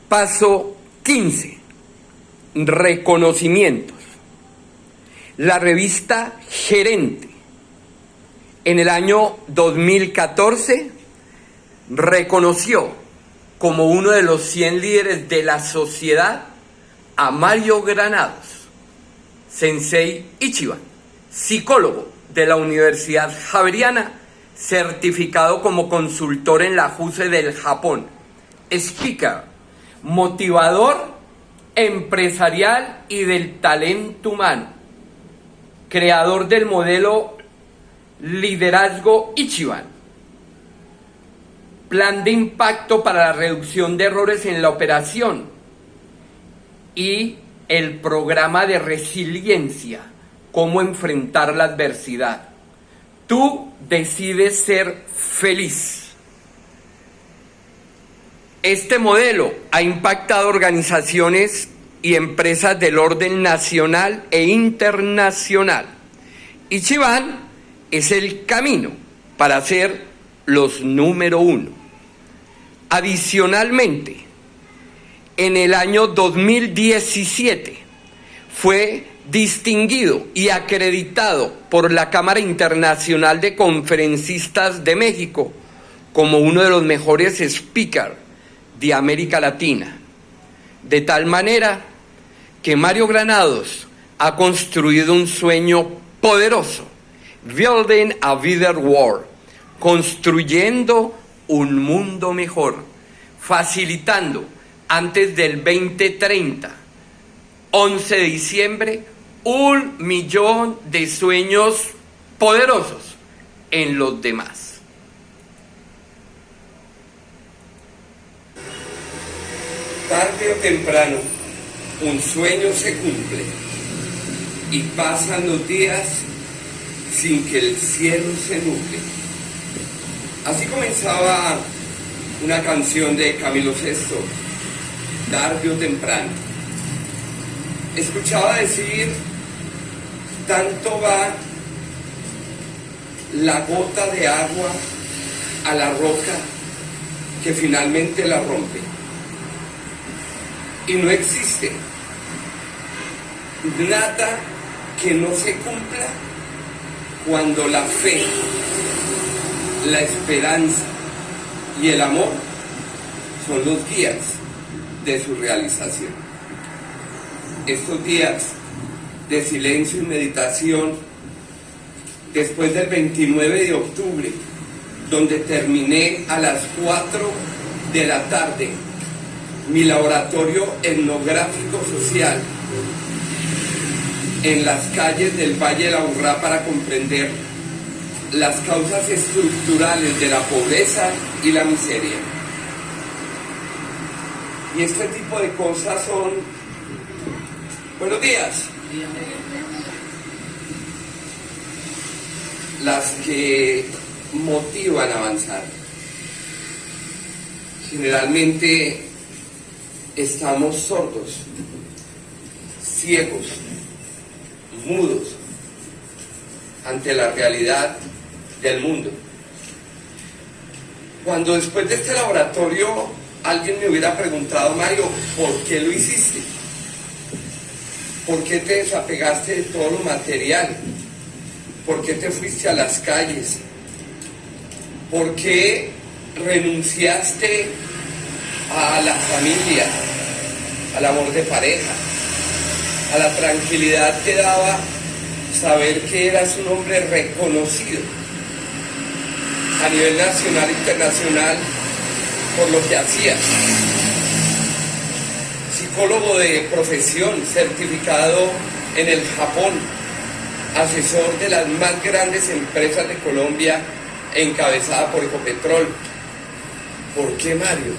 Paso 15. Reconocimientos. La revista Gerente, en el año 2014, reconoció como uno de los 100 líderes de la sociedad a Mario Granados, Sensei Ichiban, psicólogo de la Universidad Javeriana, certificado como consultor en la JUSE del Japón, speaker, motivador empresarial y del talento humano, creador del modelo Liderazgo Ichiban, plan de impacto para la reducción de errores en la operación y el programa de resiliencia, cómo enfrentar la adversidad. Tú decides ser feliz. Este modelo ha impactado organizaciones y empresas del orden nacional e internacional. Ichiban es el camino para ser los número 1. Adicionalmente, en el año 2017 fue distinguido y acreditado por la Cámara Internacional de Conferencistas de México como uno de los mejores speakers de América Latina. De tal manera que Mario Granados ha construido un sueño poderoso, Building a Better World, construyendo un mundo mejor, facilitando antes del 2030, 11 de diciembre, 1 millón de sueños poderosos en los demás. Tarde o temprano, un sueño se cumple y pasan los días sin que el cielo se nuble. Así comenzaba una canción de Camilo VI, tarde o temprano. Escuchaba decir, tanto va la gota de agua a la roca que finalmente la rompe. Y no existe nada que no se cumpla cuando la fe, la esperanza y el amor son los guías de su realización. Estos días de silencio y meditación, después del 29 de octubre, donde terminé a las 4 de la tarde mi laboratorio etnográfico social en las calles del Valle de la Aburrá para comprender las causas estructurales de la pobreza y la miseria. Y este tipo de cosas son... Buenos días. Las que motivan a avanzar. Generalmente estamos sordos, ciegos, mudos ante la realidad del mundo. Cuando después de este laboratorio alguien me hubiera preguntado, Mario, ¿por qué lo hiciste? ¿Por qué te desapegaste de todo lo material? ¿Por qué te fuiste a las calles? ¿Por qué renunciaste a la familia, al amor de pareja, a la tranquilidad que daba saber que eras un hombre reconocido a nivel nacional e internacional por lo que hacías? Psicólogo de profesión, certificado en el Japón, asesor de las más grandes empresas de Colombia, encabezada por Ecopetrol. ¿Por qué, Mario?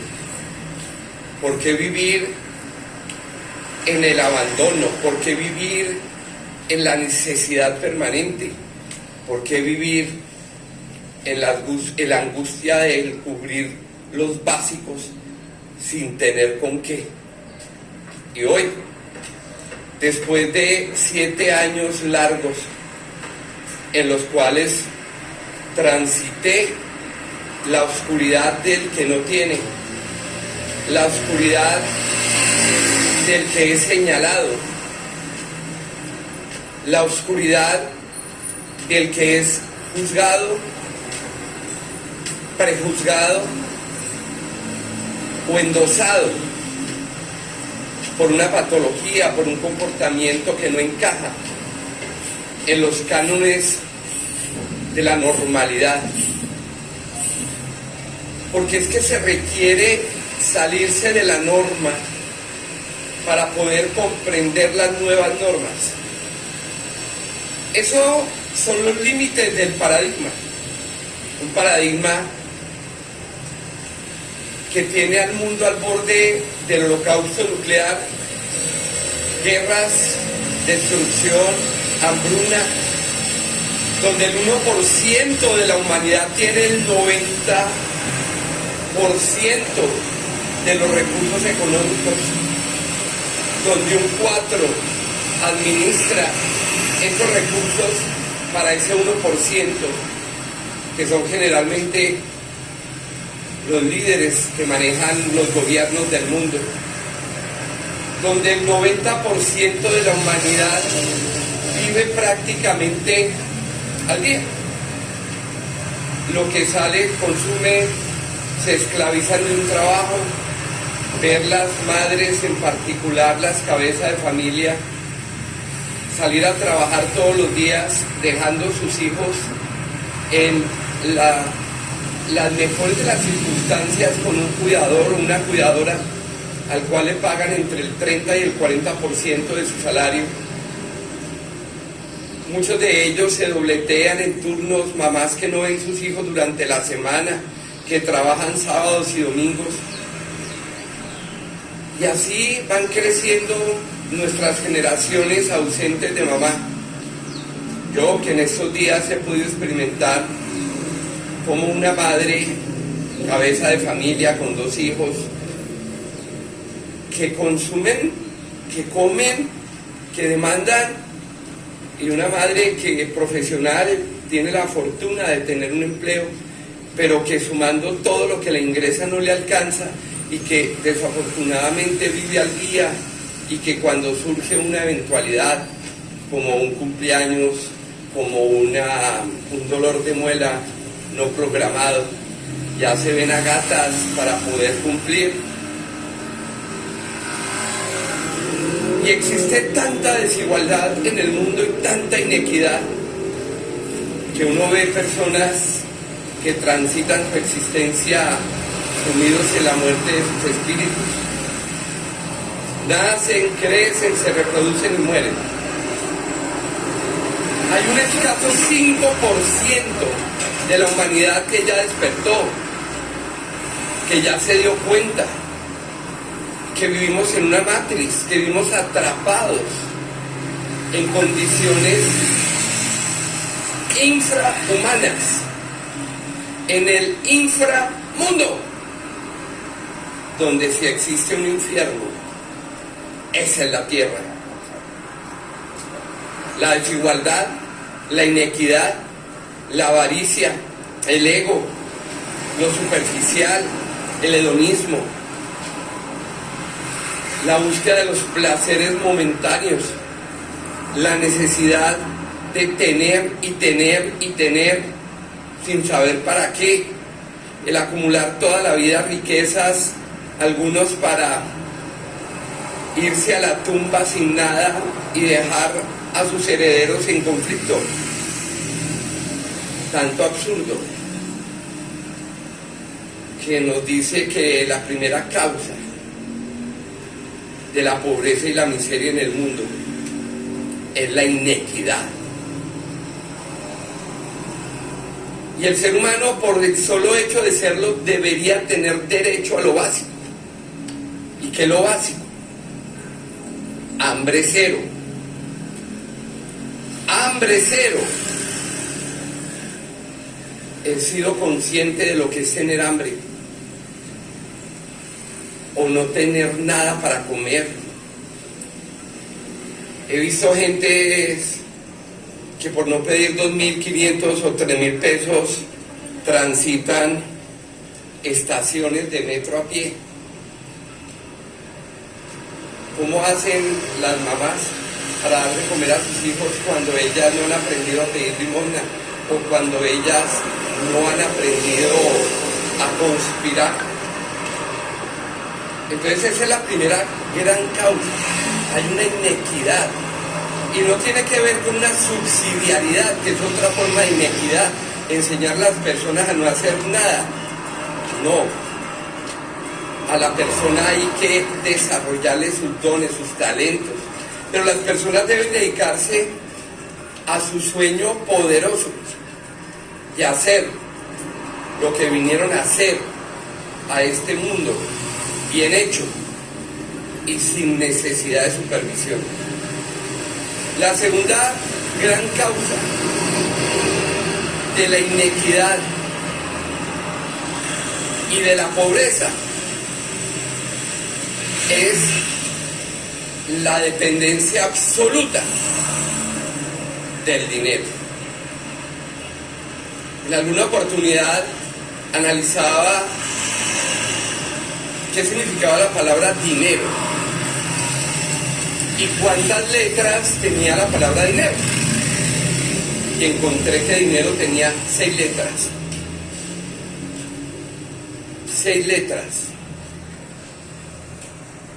¿Por qué vivir en el abandono? ¿Por qué vivir en la necesidad permanente? ¿Por qué vivir en la angustia de cubrir los básicos sin tener con qué? Y hoy, después de 7 años largos en los cuales transité la oscuridad del que no tiene, la oscuridad del que es señalado, la oscuridad del que es juzgado, prejuzgado o endosado por una patología, por un comportamiento que no encaja en los cánones de la normalidad. Porque es que se requiere salirse de la norma para poder comprender las nuevas normas. Eso son los límites del paradigma. Un paradigma que tiene al mundo al borde del holocausto nuclear, guerras, destrucción, hambruna, donde el 1% de la humanidad tiene el 90% de los recursos económicos, donde un 4% administra esos recursos para ese 1%, que son generalmente los líderes que manejan los gobiernos del mundo, donde el 90% de la humanidad vive prácticamente al día. Lo que sale, consume, se esclavizan de un trabajo, ver las madres, en particular las cabezas de familia, salir a trabajar todos los días, dejando sus hijos en las mejores de las circunstancias con un cuidador o una cuidadora al cual le pagan entre el 30 y el 40% de su salario. Muchos de ellos se dobletean en turnos, mamás que no ven sus hijos durante la semana, que trabajan sábados y domingos. Y así van creciendo nuestras generaciones ausentes de mamá. Yo, que en estos días he podido experimentar como una madre, cabeza de familia con 2 hijos, que consumen, que comen, que demandan, y una madre que profesional tiene la fortuna de tener un empleo, pero que sumando todo lo que le ingresa no le alcanza, y que desafortunadamente vive al día, y que cuando surge una eventualidad como un cumpleaños, como un dolor de muela no programado, ya se ven a gatas para poder cumplir. Y existe tanta desigualdad en el mundo y tanta inequidad que uno ve personas que transitan su existencia sumidos en la muerte de sus espíritus. Nacen, crecen, se reproducen y mueren. Hay un escaso 5% de la humanidad que ya despertó, que ya se dio cuenta que vivimos en una matriz, que vivimos atrapados en condiciones infrahumanas, en el inframundo, donde si existe un infierno, esa es la tierra. La desigualdad, la inequidad, la avaricia, el ego, lo superficial, el hedonismo, la búsqueda de los placeres momentáneos, la necesidad de tener y tener y tener sin saber para qué, el acumular toda la vida riquezas, algunos para irse a la tumba sin nada y dejar a sus herederos en conflicto. Tanto absurdo que nos dice que la primera causa de la pobreza y la miseria en el mundo es la inequidad. Y el ser humano, por el solo hecho de serlo, debería tener derecho a lo básico. ¿Y qué es lo básico? Hambre cero. Hambre cero. He sido consciente de lo que es tener hambre o no tener nada para comer. He visto gente que por no pedir 2.500 o 3.000 pesos transitan estaciones de metro a pie. ¿Cómo hacen las mamás para dar de comer a sus hijos cuando ellas no han aprendido a pedir limosna o cuando ellas no han aprendido a conspirar? Entonces esa es la primera gran causa. Hay una inequidad y no tiene que ver con una subsidiariedad, que es otra forma de inequidad, enseñar a las personas a no hacer nada. No, a la persona hay que desarrollarle sus dones, sus talentos, pero las personas deben dedicarse a su sueño poderoso de hacer lo que vinieron a hacer a este mundo, bien hecho y sin necesidad de supervisión. La segunda gran causa de la inequidad y de la pobreza es la dependencia absoluta del dinero. En alguna oportunidad analizaba qué significaba la palabra dinero y cuántas letras tenía la palabra dinero. Y encontré que dinero tenía 6 letras. 6 letras.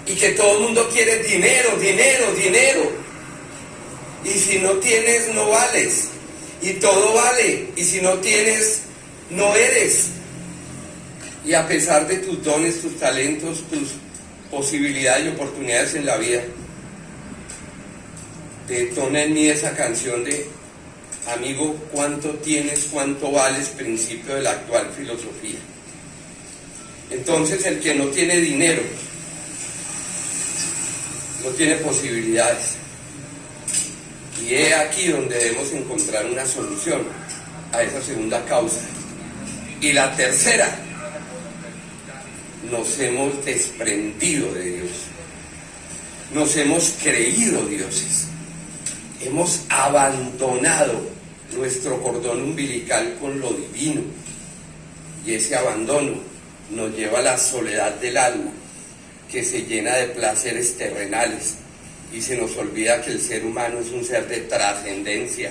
Y que todo el mundo quiere dinero, dinero, dinero. Y si no tienes, no vales. Y todo vale. Y si no tienes, no eres. Y a pesar de tus dones, tus talentos, tus posibilidades y oportunidades en la vida, detona en mí esa canción de: amigo, ¿cuánto tienes, cuánto vales? Principio de la actual filosofía. Entonces el que no tiene dinero no tiene posibilidades. Y es aquí donde debemos encontrar una solución a esa segunda causa. Y la tercera, nos hemos desprendido de Dios. Nos hemos creído dioses. Hemos abandonado nuestro cordón umbilical con lo divino. Y ese abandono nos lleva a la soledad del alma, que se llena de placeres terrenales y se nos olvida que el ser humano es un ser de trascendencia,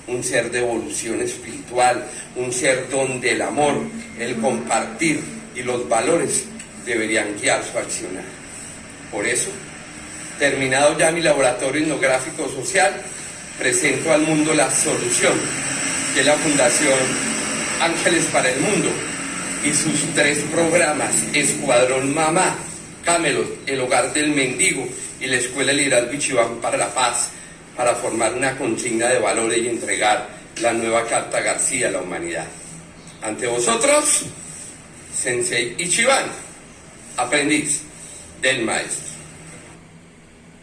un ser de evolución espiritual, un ser donde el amor, el compartir y los valores deberían guiar su accionar. Por eso, terminado ya mi laboratorio etnográfico social, presento al mundo la solución, que es la Fundación Ángeles para el Mundo y sus 3 programas: Escuadrón Mamá, Camelot, el Hogar del Mendigo y la Escuela Liderazgo Ichiván para la Paz, para formar una consigna de valores y entregar la nueva Carta García a la humanidad. Ante vosotros, Sensei Ichiván, aprendiz del maestro.